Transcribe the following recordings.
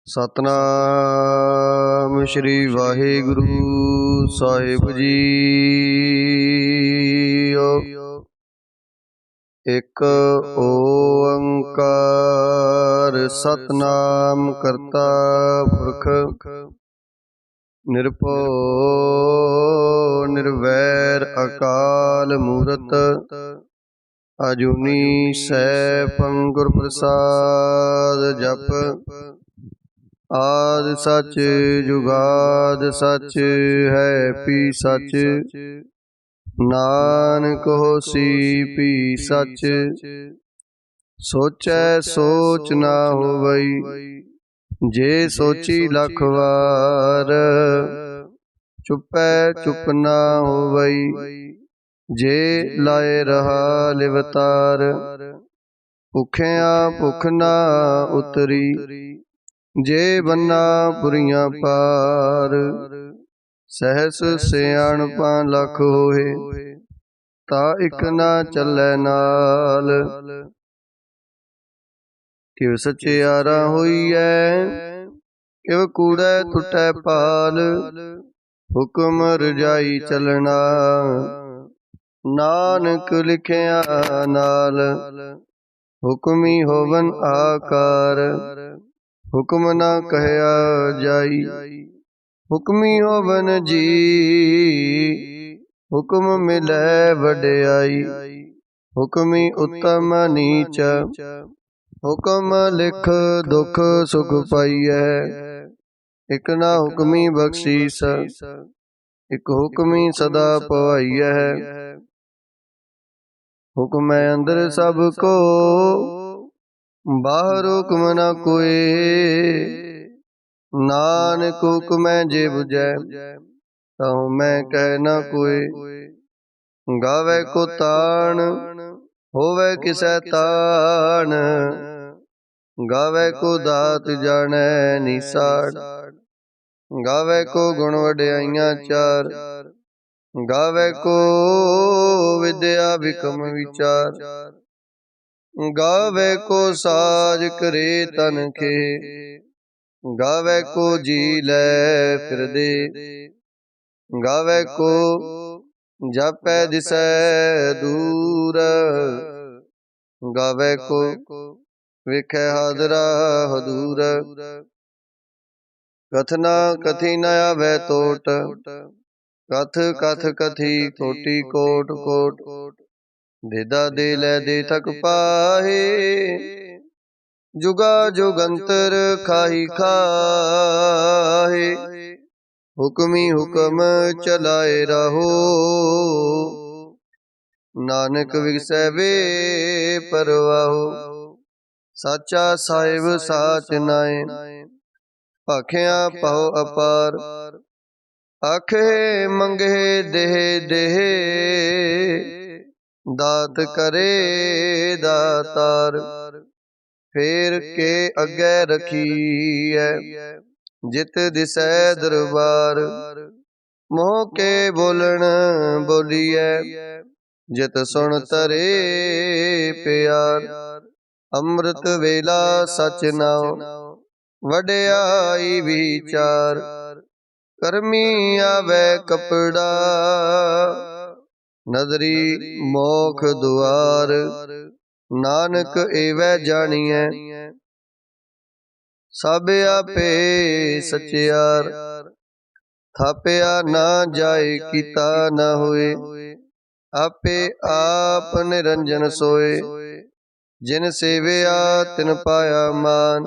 सतनाम श्री वाहिगुरु साहिब जी। एक ओंकार सतनाम करता पुरख निर्भय निर्वैर अकाल मूरत अजूनी सैभं गुर प्रसाद जप। आदि सच जुगाद सच है पी सच नानक होसी पी सच। सोचै सोच ना होवई जे सोची लख वार। चुपै चुप ना होवई जे लाए रहा लिवतार। भुखिया भुख ना उतरी जे बन्ना पुरियां पार। सहस सियाणपा लख होए ता इक ना चलै नाल। किव सचियारा होईऐ किव कूड़ै टुटै पाल। हुक्म रजाई चलना नानक लिखिया नाल। हुक्मी होवन आकार हुक्म ना कहया जाई। हुक्मी होवन जी हुक्म मिलै वड्याई। हुक्मी उत्तम नीच हुक्म लिख दुख सुख पाईऐ। इक ना हुक्मी बख्शीस इक हुक्मी सदा पवाईऐ। हुक्म अंदर सब को बाहर हुक्म न कोई। नानक हुक्म जे बुझै ताहु मैं कह न कोई। गावे को तान होवे किसै तान। गावे को दात जानै निसाड़। गावे को गुण वड्याइयां चार। गावे को विद्या विकम विचार। गावे को साज करे तन के गावे को जी लै फिर दे। गावे को जापै दिसै दूर। गावे को विखै हादरा हदूर। कथना कथी न आवे तोट कथ कथ कथी कोटि कोट कोट। देदा दे लै दे थक पाहे जुगा जुगंतर खाही खाहे। हुक्मी हुक्म चलाए रहो नानक विगसै वे परवाहो। साचा साहिब साच नाए भाखिया पाओ अपार। आखे मंगे देह देह दात करे दातार। फेर के अगे रखीऐ जित दिसै दरबार। मोह के बोलन बोलिए जित सुन तरे प्यार। अमृत वेला सच नाओ वड्याई विचार। करमी आवे कपड़ा नदरी मोख दुआर। नानक एवै जानिए सब आपे सचियार। थापिया ना जाए कीता न होए आपे आप निरंजन सोए। जिन सेविया तिन पाया मान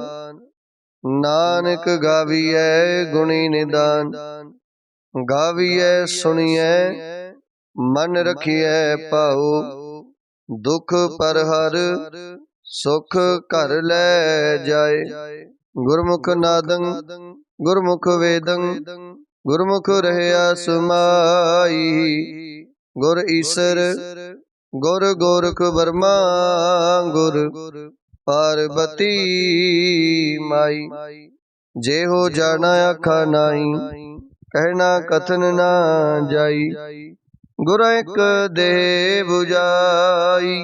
नानक गाविए गुणी निदान। गाविए सुनिए मन रखिए पाओ। दुख पर हर सुख कर लै जाए। गुरमुख नादं गुरमुख वेदं गुरमुख रहया सुमाई। गुर ईसर गुर गोरख बर्मा गुर पार्वती माई। जे हो जाना आखा नाई कहना कथन ना जाई। गुर एक दे बुझाई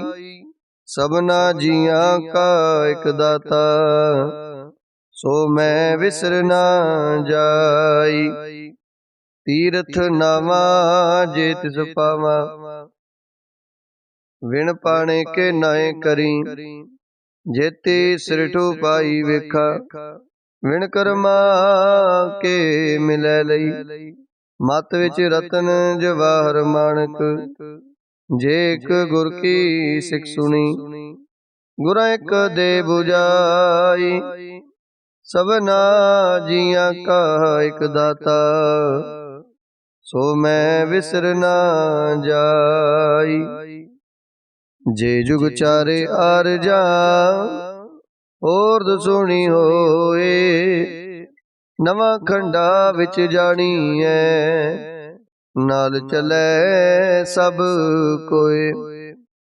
सबना जियां का एक दाता। सो मैं विसर ना जाई। तीर्थ नावा जे तिस पावा, विण पाणे के नाए करी। जेते सिरठो पाई वेखा, विण कर्मा के मिलै लई। मत विच रतन जवाहर माणक, जे एक गुर की सिख सुनी। गुरां एक दे बुझाई, सबना जियां का एक दाता। सो मैं विसर ना जाई। जे जुग चारे आर जा, ओरद सोनी होए। नवा खंडा विच जानी है, नाल चलै सब कोए।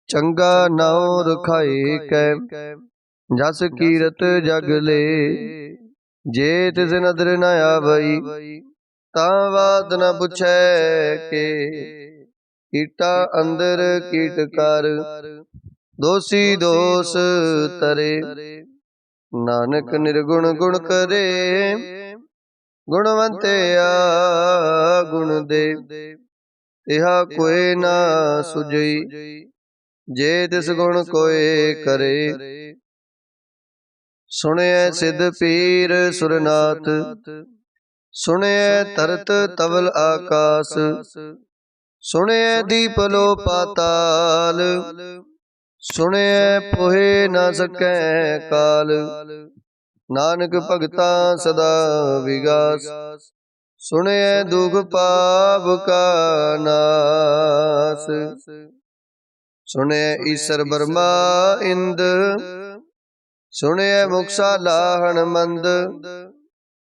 चंगा नाउ रखाए कै, जस कीरत जग ले। जे तिस नदर न आवई, तां बात न पुछै के। कीटा अंदर कीटकार, दोषी दोष तरे। नानक निर्गुण गुण करे, गुणवंतिया गुण दे। तिहा कोई ना सुझई, जे तिस गुण कोई करे। सुनिए सिद्ध पीर सुरनाथ, सुनिए तरत तवल आकाश। सुनिए दीप लो पाताल, सुनिए पोहे न सकै काल। नानक भगता सदा विगास, सुनिए दुख पाप का नाश। सुनिए ईश्वर ब्रह्मा इंद, सुनिए मुक्सा लाहण मंद।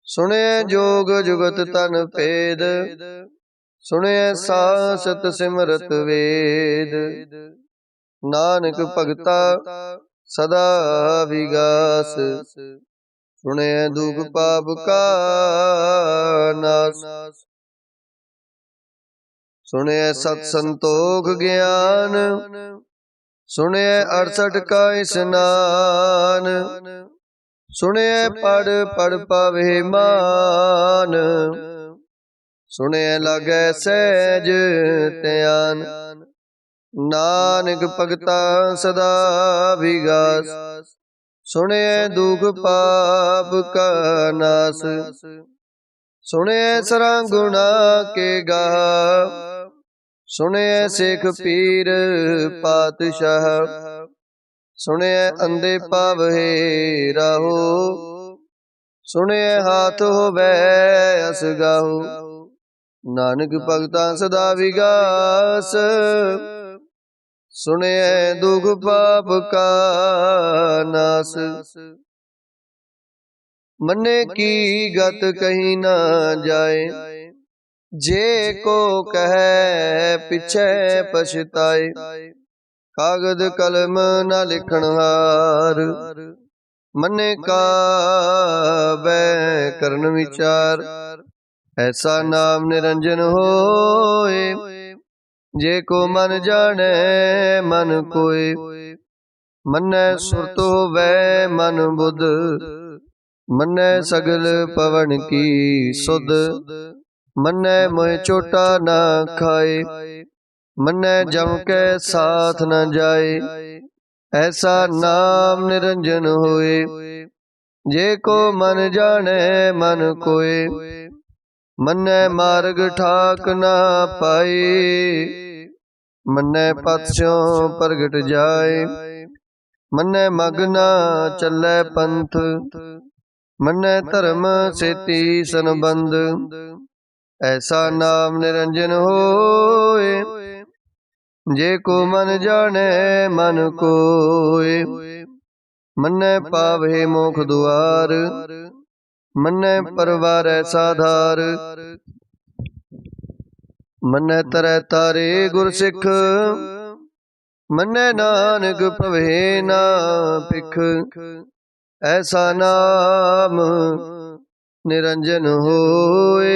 सुनिए जोग जुगत तन भेद, सुनिए सासत सिमरत वेद। नानक भगता सदा विगास, सुनिए दुख पाप का नाश। सुनिए सत संतोख ज्ञान, सुनिए 68 का स्नान। सुनिए पढ़ पढ़ पावे मान, सुनिए लागे सहज त्यान। नानक भगता सदा विगास, सुनिए दुख पाप का नाश। सुनिए सरंग गुना के गाह, सुनिए शेख पीर पातशाह। सुनिए अंधे पावहे राहो, सुनिए हाथ होवे असगाहो। नानक भगता सदा विगास, सुनिए दुख पाप का नाश। मने की गत कहीं ना जाए, जे को कहे पिछे पछताए। कागद कलम न लिखण हार, मने का बै करन विचार। ऐसा नाम निरंजन होए, जे को मन जाने मन कोय। मन्ने सुरत होवे मन बुध, मन्ने सगल पवन की सुध। मन्ने मोह चोटा न खाए, मन्ने जम के साथ न जाए। ऐसा नाम निरंजन होए, जे को मन जाने मन कोय। मन्ने मार्ग ठाक न पाए, मन्ने पथ स्यों प्रगट जाए। मन्ने मग न चलै पंथ, मन्ने धर्म सेती संबंध। ऐसा नाम निरंजन होए, जे को मन जाने मन कोय। मन्ने पावे मोख दुआर, मन्ने परवारै साधार। मन्ने तरह तारे गुर सिख, मन्ने नानक पवे ना भिख। ऐसा नाम निरंजन होए,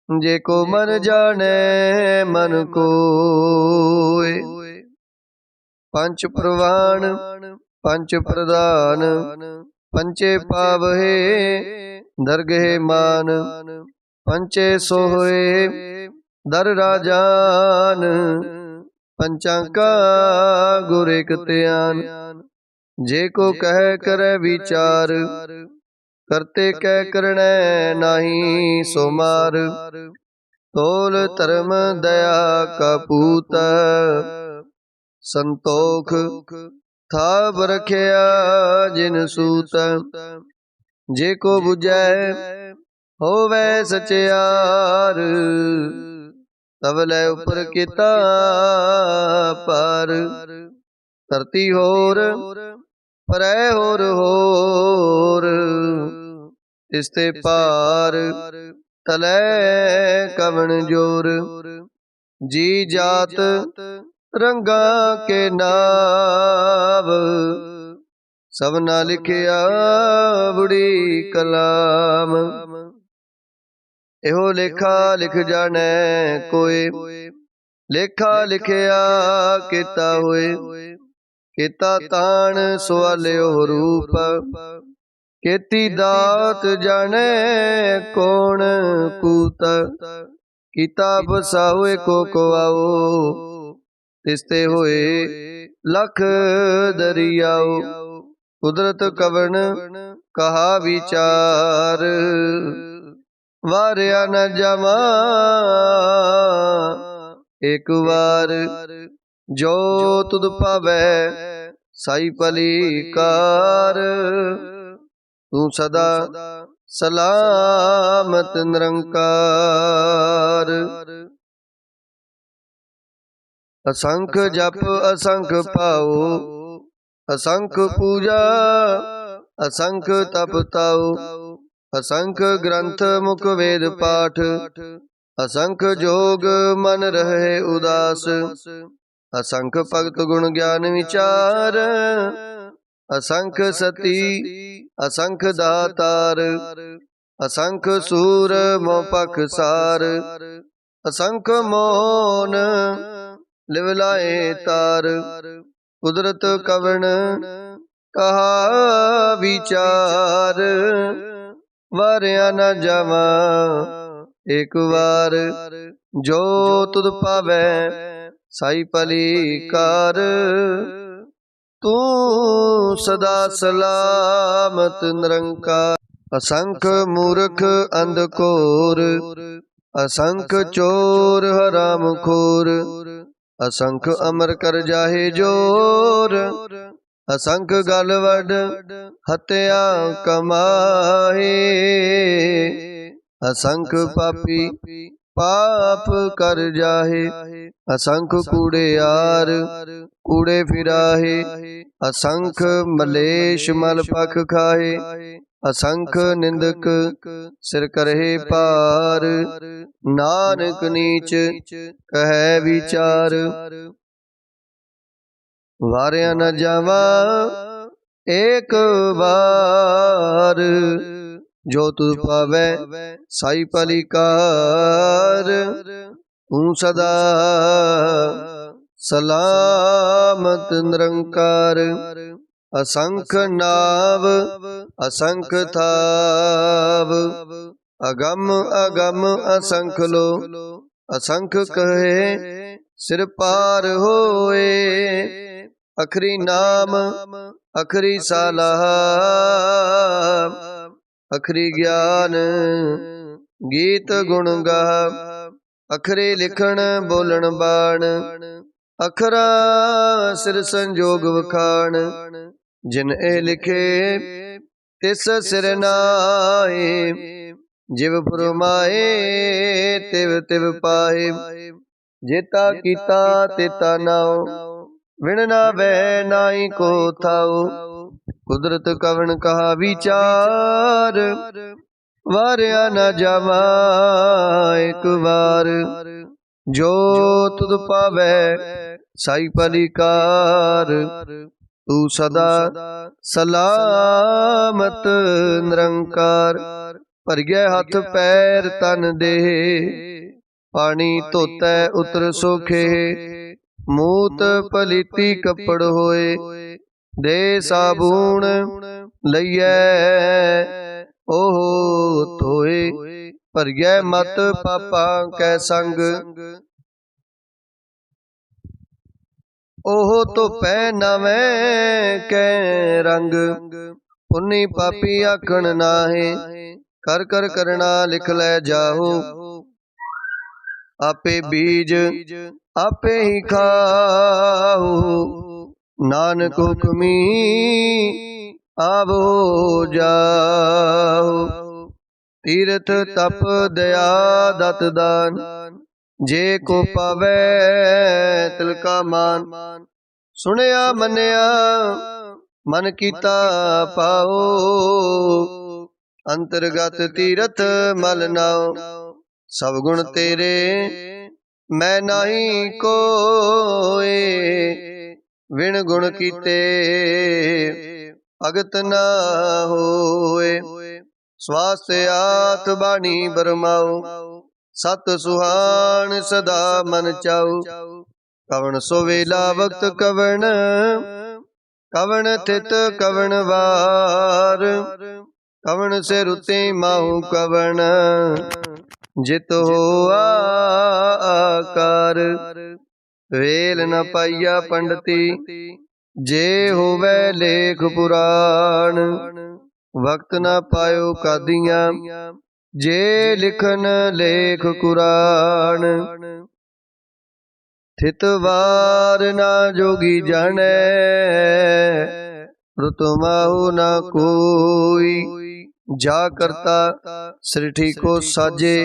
जे को मन जाने मन कोय। पंच प्रवाण पंच प्रधान, पंचे पावहे दरगहे मान, पंचे सोहे दर राजान, पंचाका गुर एक त्यान। जे को कह करे विचार, करते कह करने नाही सो मार। तोल धर्म दया का पूत, संतोख था बरखिया जिन सूत। जे को बुझै होवै सचियार, तब लै उपर किता पार। धरती होर परै होर, तिसते पार तलै कवन जोर। जी जात रंगा के नाव, सबना लिखिया बुढ़ी कलाम। एहो लेखा लिख जाने कोय, लेखा लिखिया केता होए। केता ताण सवालियो रूप, केती दात जाने कौन कूत। किताब साहुए को आओ, तिसते होए लख दरियाओ। कुदरत कवन कहा विचार, वारिया न जमा एक बार। जो तुद पावै साई पलीकार, तू सदा सलामत निरंकार। असंख जप असंख पाओ, असंख पूजा असंख तप ताओ। असंख ग्रंथ मुख वेद पाठ, असंख जोग मन रहे उदास। असंख भगत गुण ज्ञान विचार, असंख सती असंख दातार। असंख सूर मोह पखसार, असंख मौन लिवलाए तार। कुदरत कवन कहा विचार, वारिया न जावा एक बार। जो तुद पावै साई पलीकार, तू सदा सलामत निरंकार। असंख मूर्ख अंधकोर, असंख चोर हराम खोर। असंख अमर कर जाहे जोर, असंख गल वड हत्या कमाए। असंख पापी पाप कर जाहे, असंख कूड़ेयार कूड़े फिराहे। असंख मलेश मल पख खाए, असंख निंदक सिर करहे पार। नानक नीच कहे विचार, वारिया न जावा एक बार। जो तुद पावै साई पलीकार, तू सदा सलामत निरंकार। असंख नाव असंख थाव, अगम अगम असंख लो। असंख कहे सिर पार होए, अखरी नाम अखरी सालाह। अखरी ज्ञान गीत गुण गाह, अखरे लिखण बोलन बाण। अखरा सिर संजोग वखाण, जिन ए लिखे तिस सिर नाए। जिव फुरमाए तिव तिव पाए, जेता कीता तेता नाओ। विण ना वै नाई को थाओ, कुदरत कवन कहा विचार। वारिया न जावा एक बार, जो तुद पावै साई पलीकार। तू सदा सलामत निरंकार। भरगै हथ पैर तन देह, पानी धोतै उतर सोखे। मूत पलीती कपड़ होए, दे साबून लइए ओह धोए, भरिए मत पापा कै संग। ओह धोपै नवें कै रंग, पुन्नी पापी आखण नाहे, कर कर करना लिख लै जाहो। आपे बीज आपे ही खाओ, नानक हुक्मी आवो जाओ। तीर्थ तप दया दत दान, जे को पावै तिलका मान। सुनिया मनिया मन कीता पाओ, अंतर्गत तीरथ मल नाओ। सब गुण तेरे मैं नाही कोय, विण गुण कीते भगत ना होए। स्वास्थ्य आथ बाणी बरमाओ, सत सुहान सदा मन चाओ। कवण सोवेला वक्त कवण, कवण थित कवण वार। कवण से रुते माहू कवण, जित होआ आकार। वेल न पाइया पंडिती, जे होवे लेख पुराण। वक्त न पायो कादियां, जे लिखन लेख कुरान। थित वार ना जोगी जाने, रुत माहू न कोई। जा करता सृष्टि को साजे,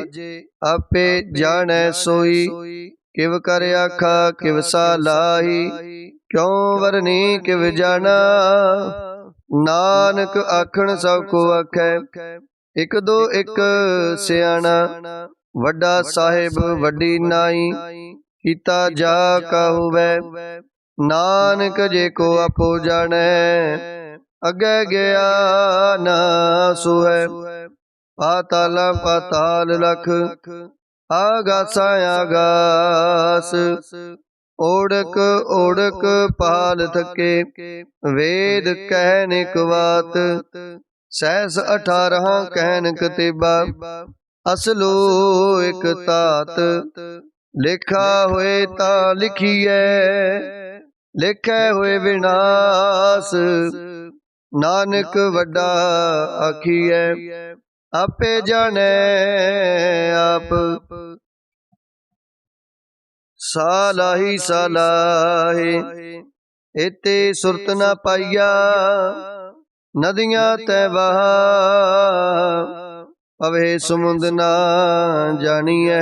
आपे जाने सोई। किव कर आखा किव सालाही, क्यों वरनी किव जाना। नानक आखण सब को आखै, एक दो एक सियाणा। वड्डा साहिब वड्डी नाई, कीता जा का हुवै। नानक जे को आपो जाने, अगे गया ना सुहै। पाताल पाताल लख, आगासा आगास। ओढ़क ओढ़क पाल थके, वेद कहन एक बात। सहस 18 कहन कतिबा, असलो एक तात। लिखा होए ता लिखिए, लिखे होए विनाश। नानक वड्डा आखिए, आपे जाने आप। सालाही सालाहे, एते सुरत न पाइया। नदियां तै बहा, पवे समुंद ना जानिए।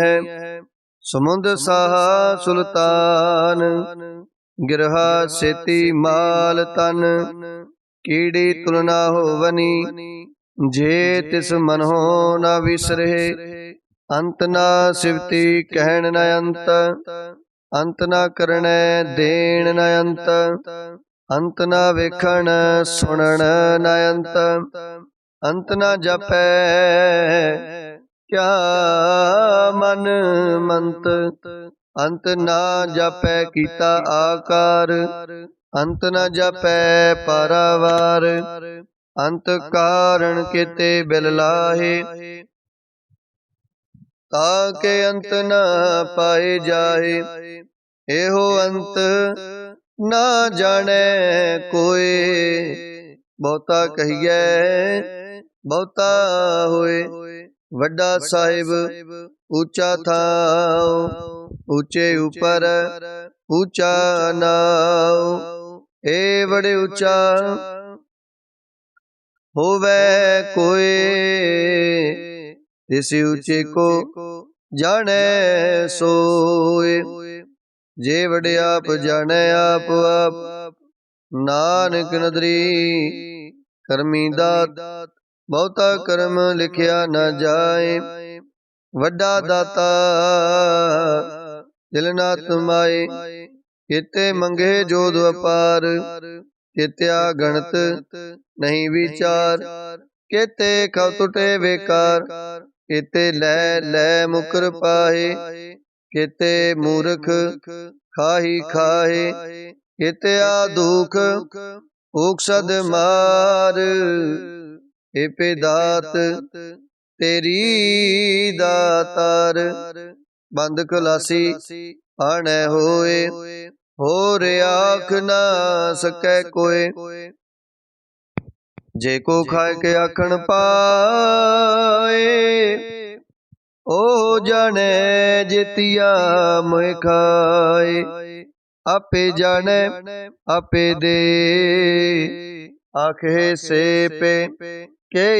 समुंद साहा सुल्तान, गिरहा सेती माल तन। कीड़ी तुलना होवनी, जे तिस मन हो न विसरे। अंत ना सिवती कहन न अंत, अंत न करने देन न अंत। अंत न वेखण सुनन न अंत, अंत न जपै क्या मन मंत। अंत न जपै कीता आकार, अंत न जपै पारावार। अंत कारण केते बिल लाहे, ताके अंत न पाए जाए। एहो अंत ना जाने कोय, बहुता कहिए बहुता होए। वड्डा साहिब ऊंचा थाओ, ऊंचे ऊपर ऊंचा नाओ। ए बड़े ऊंचा होवे कोय, तिस ऊंचे को जाने सोए। जे वडे आप जाने आप आप, नानक नदरी करमी दात। बहुता कर्म लिखिया न जाए, वड्डा दाता दिल ना तुमाए। केते मंगे जोध अपार, केत्या गणत नहीं विचार। केते खव टुटे बेकार, केते लै लै मुकर पाहे। केते मूर्ख खाही खाहे, केते आ दुख ऊकसद मार हे दात तेरी दातार। बंद खलासी आने होए होर आख ना सकै कोय। जे को खाए के आखन पाए ओ जाने जेतिया मोह खाए। आपे जाने आपे दे आखे से पे के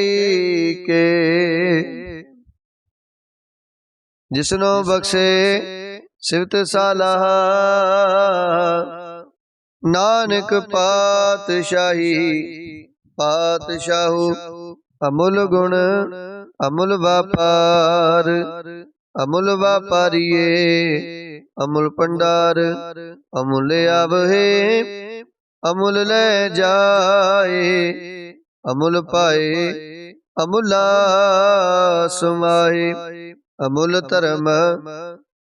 जिसनो बख्शे सिवत सालाह नानक पातशाही पातशाहू। अमुल गुण अमुल व्यापार अमुल व्यापारिये अमुल भंडार। अमुल आवहे अमुल ले जाए अमुल पाए अमुला समाए। अमुल धर्म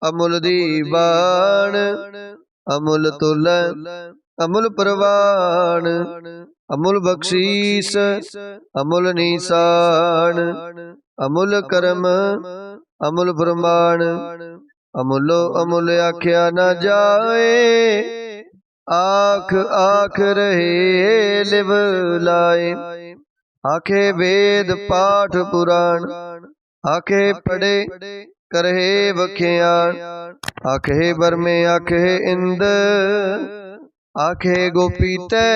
अमुल दीवान अमुल तुल अमुल परवान। अमुल बख्शीस अमुल निशान अमुल कर्म अमुल प्रमाण। अमुलो अमुल आख्या न जाए आख आख रहे लिव लाए। आखे वेद पाठ पुराण आखे पढ़े करहे बख्याण। आखे बरमे आखे इंद आखे गोपी तै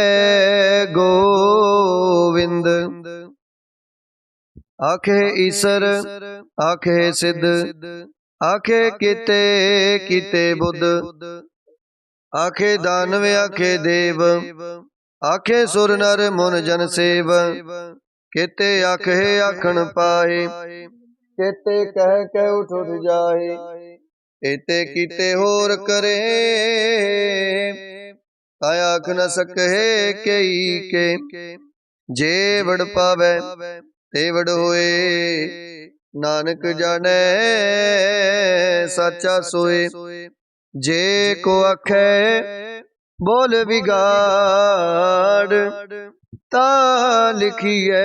गोविंद। आखे ईसर आखे सिद्ध आखे किते किते बुद्ध। आखे दानव आखे देव आखे सुर नर मुन जन सेव। केते आखे आखन पाए केते कह के उठ उठ जाए। एते कीते होर करे ताय आख न सके कई के। जे वड़ पावे ते वड़ होए नानक जाने साचा सोए। जे को आखे बोल बिगाड़ ता लिखिए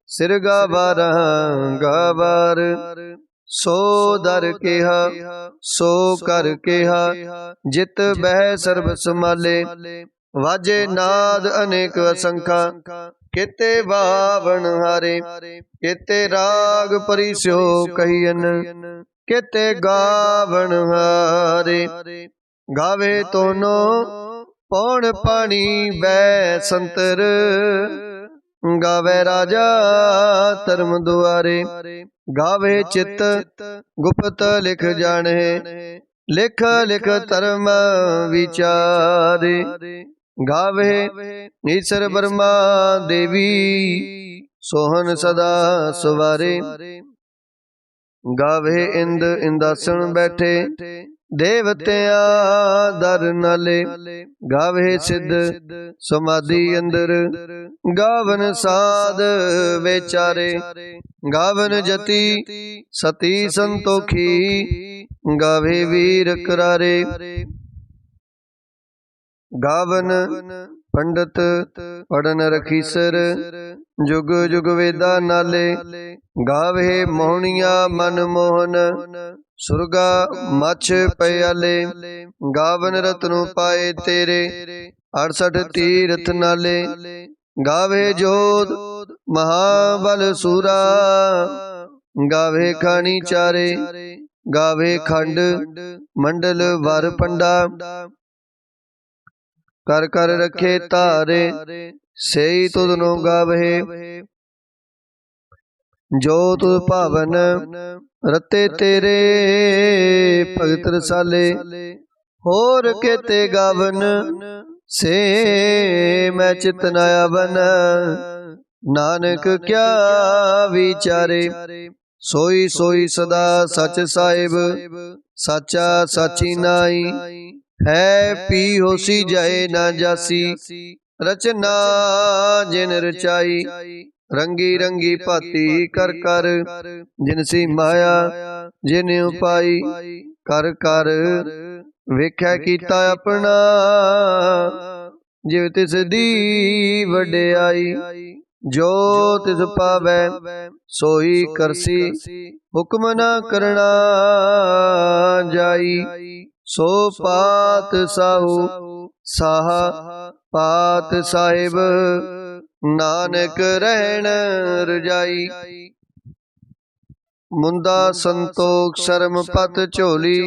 सिर गावार गावार। सो दर केहा सो कर केहा जित बह सर्ब समाले। वाजे नाद अनेक असंखा केते बावन हारे। केते राग परिस्यो कहियन केते गावन हारे। गावे तोनो पौन पानी बै संतर गावे राजा धर्म दुआरे। गावे चित गुप्त लिख जाने लिख लिख धर्म विचारे। गावे ईश्वर ब्रह्मा देवी सोहन सदा सवारे। गावे इंद इंदासन बैठे देवतिया दर नाले। गावे सिद्ध समाधि अंदर गावन साध बेचारे। गावन जति सती संतोखी गावे वीर करारे। गावन पंडित पढ़न रखीसर जुग जुग वेदा नाले। गावे मोहनिया मन मोहन सुरगा मछ पयाले। गावन रत्नु पाए तेरे 68 तीर्थ नाले। गावे जोध महाबल सूरा गावे खानी चारे। गावे खंड मंडल वर पंडा कर कर रखे तारे। सेई तुधनो गावे जो तुध पावन रते तेरे भगत रसाले। होर केते गावन से मैं चितनाया बन। नानक क्या विचारे सोई सोई सदा सच साहिब। साचा साची नाई है पी होसी जाए ना जासी। रचना जिन रचाई रंगी रंगी भाती कर कर। जिनसी माया जिन उपाई कर कर वेख्या कीता अपना। ਜਿਵ ਤਿਸ दी ਵਡਿਆਈ। ਜੋ ਤਿਸ ਪਾਵੈ सोई करसी, हुक्म न करना जाई। सो पात साहू साहा पात साहिब, नानक रहन रजाई। मुंदा संतोख शर्म पत झोली,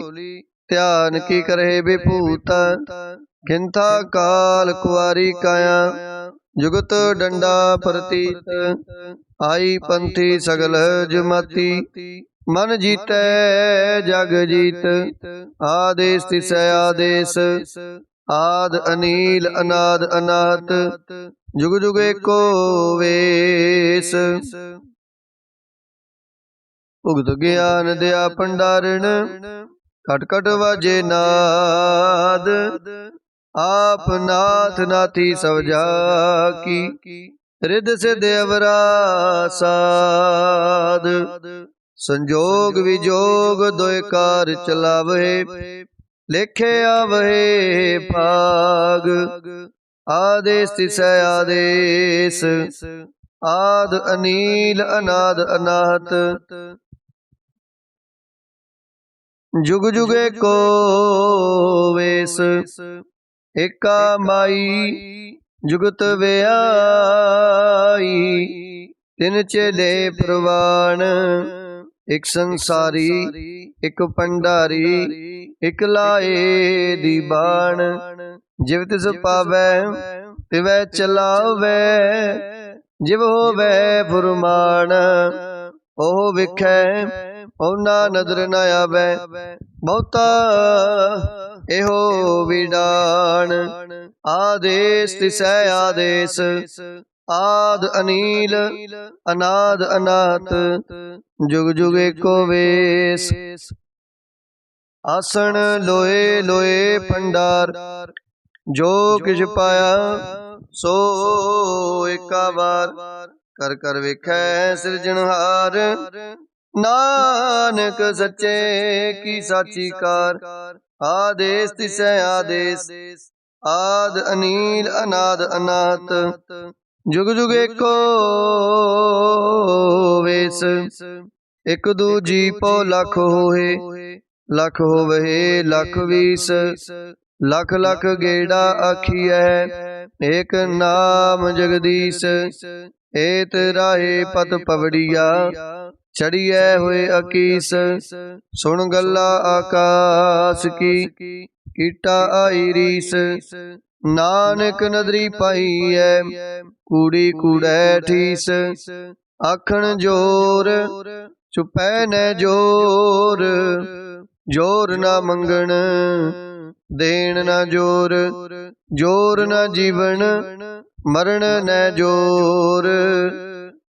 ध्यान की करे विभूत। खिंथा काल कुआरी काया, जुगत डंडा प्रतीत। आई पंथी सगल जमाती, मन जीतै जग जीत। आदेश तिसै आदेश, आद अनील अनाद अनाहत। जुग जुग एको वेस, भुगत ज्ञान दया भंडारण। खट खट वाजे नाद, आप नाथ नाथी सब जाकी। रिद सिद्ध अवरा साध, संजोग विजोग दोय कार चलावे। लेखे आवहे भाग, आदेश तिसै आदेश। आद अनील अनाद अनाहत। जुग जुग एको वेस, एका माई जुगत व्याई। तिन चेले प्रवान, एक संसारी एक भंडारी। एक लाए दी बाण, जिव तिस पावै तिवै चलावै। जिव होवै फुरमान, ओह विखै ओना नदर न आवै। बहुता एहो विडान, आदेश तिसै आदेश। आद अनील अनाद अनाहत, जुग जुग एको वेस। आसन लोए लोए भंडार, जो किछ पाया सो एका बार। कर कर वेखै सिरजनहार, नानक सच्चे की साची कार। आदेश तिसै आदेश, आद अनील अनाद अनाहत। जुग जुग एको वेस, एक दूजी पौ लख होए। लख होवहे लख बीस, लख लख गेड़ा आखियै। एक नाम जगदीश, एत राहे पत पवड़िया। चढ़िए हुए अकीस, सुन गल्ला आकाश की। कीटा आई रीस, नानक नदरी पाई है। कूड़ी कूड़ै ठीस, आखन जोर चुपै न जोर। जोर न मंगण देन न जोर, जोर न जीवन मरण न जोर।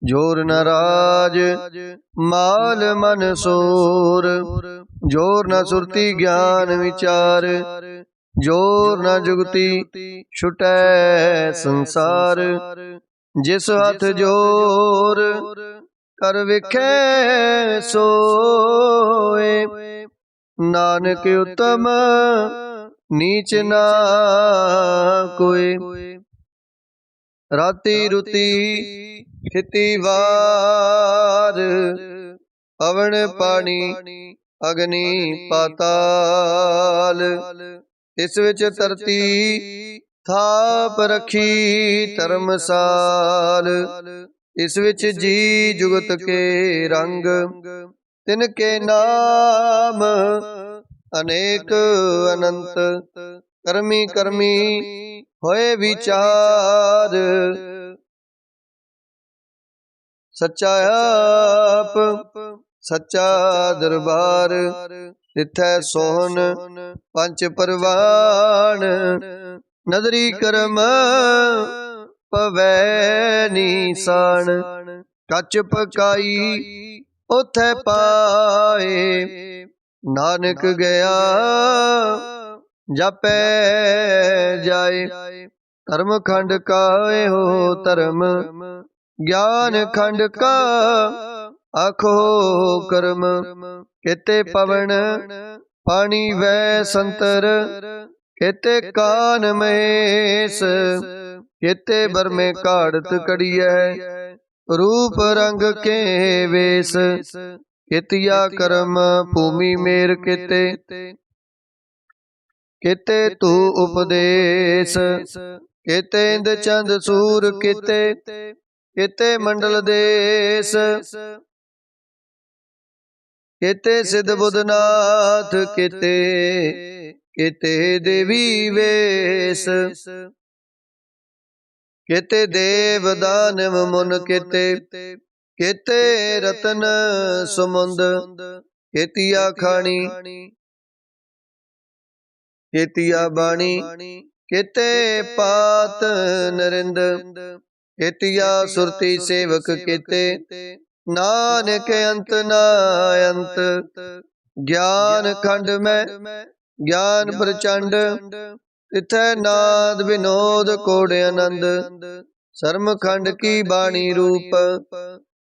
जोर न राज माल मन सोर, जोर न सुरती ज्ञान विचार। जोर न जुगती छुटै संसार। जिस हथ जोर कर विखै सोए। नानक उत्तम नीच ना कोय। राती रुती थिति वार, पवन पानी अग्नि पाताल। इस विच धरती थाप रखी धर्मसाल। इस विच जी जुगत के रंग, तिनके नाम अनेक अनंत। कर्मी कर्मी होए विचार, सच्चा आप सच्चा दरबार। तिथै सोहन पंच परवान, नदरी करम पवै नीसान। कच पकाई उथै पाए, नानक गया जापै जाए। धर्म खंड का हो धर्म, ज्ञान खंड का आखो कर्म। केते पवन पानी वै संतर, केते कान महेश, केते बरमे काढ़त कड़ियै, रूप रंग के वेश, केतिया कर्म भूमि मेर केते, केते तू उपदेश, केते इंद चंद सूर केते, केते मंडल देश, केते सिद्ध बुधनाथ केते, केते देवी वेश, केते देव दानव मुन केते, केते रतन सुमुंद, केतिया खाणी, केतिया बाणी, केते पात नरिंद, केतिया सुरती सेवक केते, नानक अंत ना अंत, ज्ञान खंड में ज्ञान प्रचंड, तिथै नाद विनोद कोड आनंद, शर्म खंड की बाणी रूप,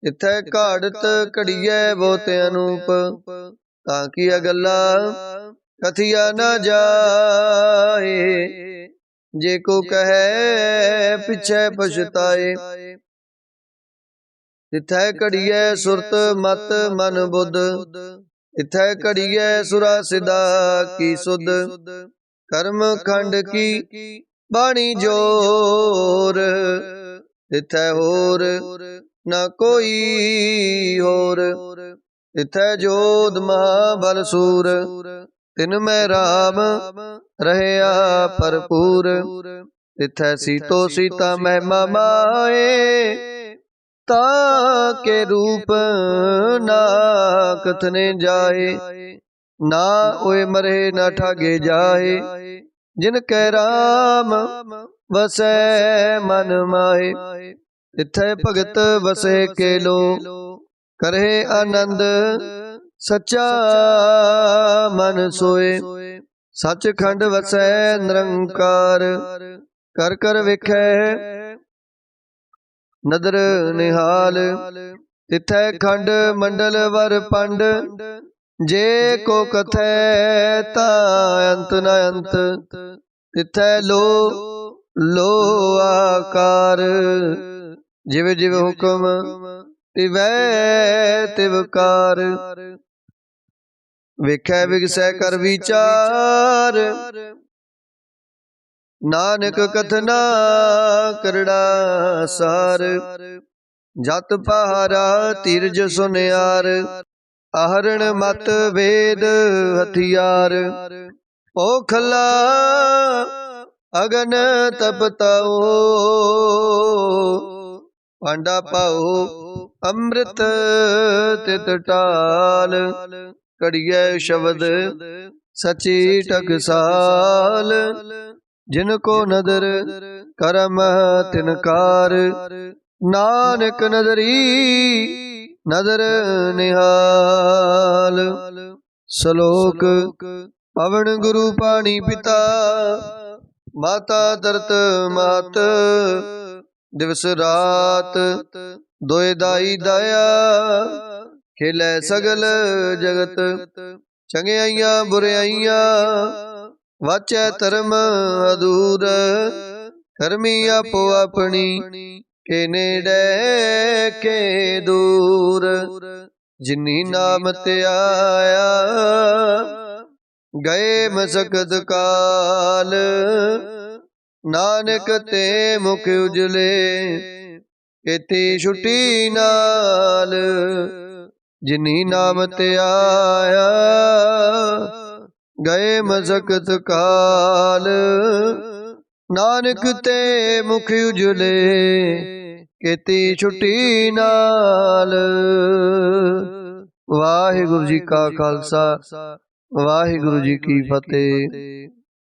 तिथै काढ़त कड़ियै बहुत अनूप, ताकि अगला कथिया न जाए, जे को कहे पिछे पछताए, तिथै कड़ियै सुरत मत मन बुध, तिथै कड़ियै सुरा सिदा की सुध, कर्म खंड की बाणी जोर, तिथै होर न कोई होर, तिथै जोध महाबल सूर, तिन में राम रहया भरपूर, तिथै सीतो सीता महिमा माए, ताके रूप ना कथने जाए, ना ओए मरे ना ठागे जाए, जिनके राम वसै मन माए, तिथै भगत वसे केलो, करे आनंद सच्चा मन सोए, सच खंड वसै निरंकार, कर कर विखै नदर निहाल, तिथै खंड मंडल वर पंड, जे को कथै ता अंत न अंत, तिथै लो आकार, जिव जिव हुक्म तिवै तिवकार, विखै विगसै कर विचार, नानक कथना करड़ा सार, जत पहारा तीरज सुनियार, आहरण मत वेद हथियार, ओखला अगन तपताओ, पांडा पाओ अमृत तित टाल, कड़ियै शब्द सची टकसाल, जिनको नदर करम तिनकार, नानक नदरी नदर निहाल। श्लोक पवन गुरु पानी पिता, माता धरत मात, दिवस रात दोए दाई दाया, खेलै सगल जगत, चंगियाइयां बुराइयां वाचै धर्म अधूर, धर्मी आपो अपनी के नेड़े के दूर, जिन्नी नाम ते आया गए मसकत काल, नानक ते मुख उजले केती छुट्टी नाल, जिन्नी नाम ते आया गए मसकत काल, नानक ते मुख उजले केती छुट्टी नाल। वाहिगुरु जी का खालसा, वाहिगुरु जी की फतेह।